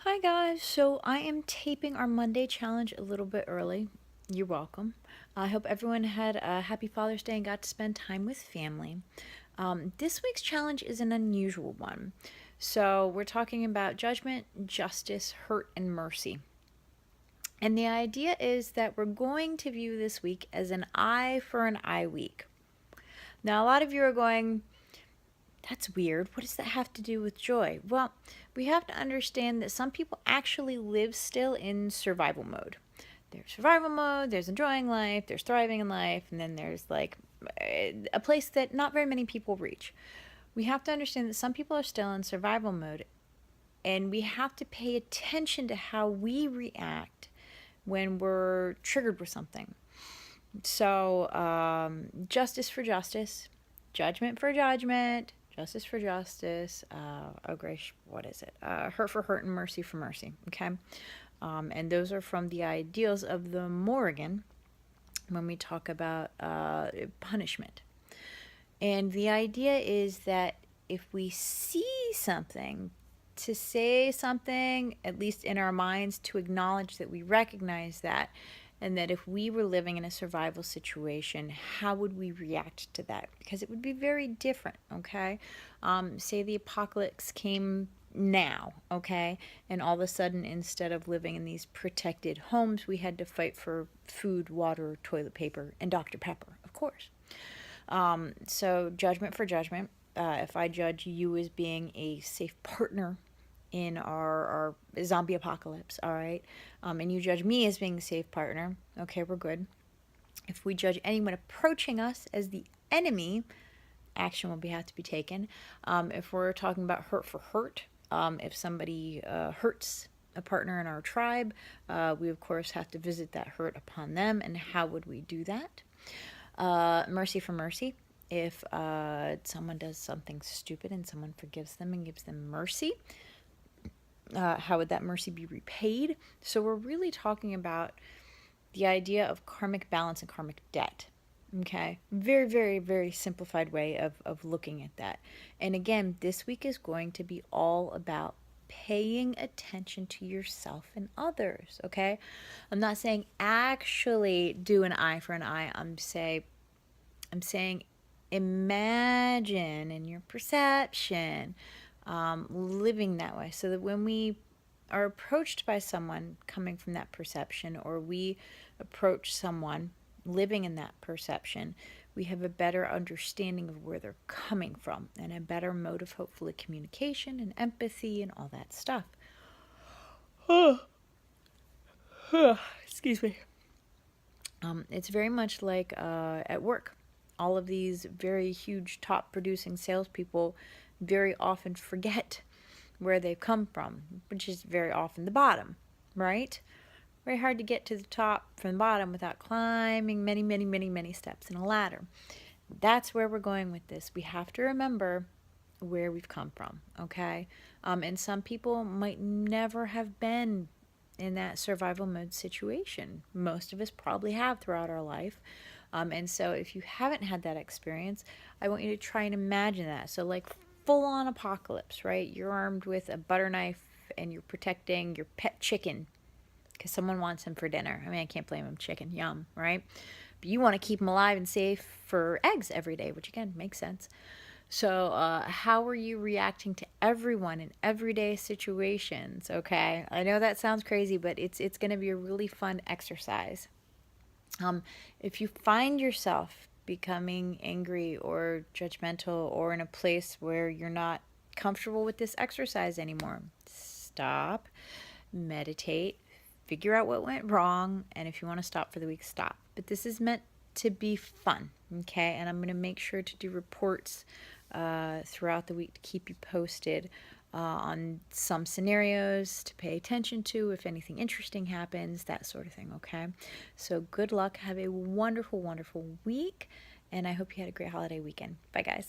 Hi guys, so I am taping our Monday challenge a little bit early. You're welcome. I hope everyone had a happy Father's Day and got to spend time with family. This week's challenge is an unusual one. So we're talking about judgment, justice, hurt, and mercy. And the idea is that we're going to view this week as an eye for an eye week. Now, a lot of you are going, that's weird. What does that have to do with joy? Well, we have to understand that some people actually live still in survival mode. There's survival mode, there's enjoying life, there's thriving in life, and then there's like a place that not very many people reach. We have to understand that some people are still in survival mode, and we have to pay attention to how we react when we're triggered with something. So, justice for justice, judgment for judgment, justice for justice, oh gosh, what is it? Hurt for hurt and mercy for mercy, okay? And those are from the ideals of the Morrigan when we talk about punishment. And the idea is that if we see something, to say something, at least in our minds, to acknowledge that we recognize that, and that if we were living in a survival situation, how would we react to that? Because it would be very different, okay? Say the apocalypse came now, okay? And all of a sudden, instead of living in these protected homes, we had to fight for food, water, toilet paper, and Dr. Pepper, of course. So, judgment for judgment. If I judge you as being a safe partner in our zombie apocalypse, all right, and you judge me as being a safe partner, okay, we're good. If we judge anyone approaching us as the enemy, action will have to be taken. If we're talking about hurt for hurt, if somebody hurts a partner in our tribe, we of course have to visit that hurt upon them. And how would we do that? Mercy for mercy. If someone does something stupid and someone forgives them and gives them mercy, how would that mercy be repaid? So we're really talking about the idea of karmic balance and karmic debt. Okay, very, very, very simplified way of looking at that. And again, this week is going to be all about paying attention to yourself and others. Okay, I'm not saying actually do an eye for an eye. I'm saying imagine in your perception living that way, so that when we are approached by someone coming from that perception, or we approach someone living in that perception, we have a better understanding of where they're coming from and a better mode of hopefully communication and empathy and all that stuff. Excuse me. It's very much like at work. All of these very huge top producing salespeople very often forget where they've come from, which is very often the bottom, right? Very hard to get to the top from the bottom without climbing many, many, many, many steps in a ladder. That's where we're going with this. We have to remember where we've come from, okay? And some people might never have been in that survival mode situation. Most of us probably have throughout our life. And so if you haven't had that experience, I want you to try and imagine that. So, like, full on apocalypse, right? You're armed with a butter knife and you're protecting your pet chicken because someone wants him for dinner. I mean, I can't blame him. Chicken, yum, right? But you want to keep him alive and safe for eggs every day, which again makes sense. So, how are you reacting to everyone in everyday situations? Okay, I know that sounds crazy, but it's going to be a really fun exercise. If you find yourself becoming angry or judgmental or in a place where you're not comfortable with this exercise anymore, stop, meditate, figure out what went wrong, and if you want to stop for the week, stop. But this is meant to be fun, okay? And I'm going to make sure to do reports throughout the week to keep you posted on some scenarios to pay attention to if anything interesting happens, that sort of thing, okay? So good luck. Have a wonderful, wonderful week, and I hope you had a great holiday weekend. Bye, guys.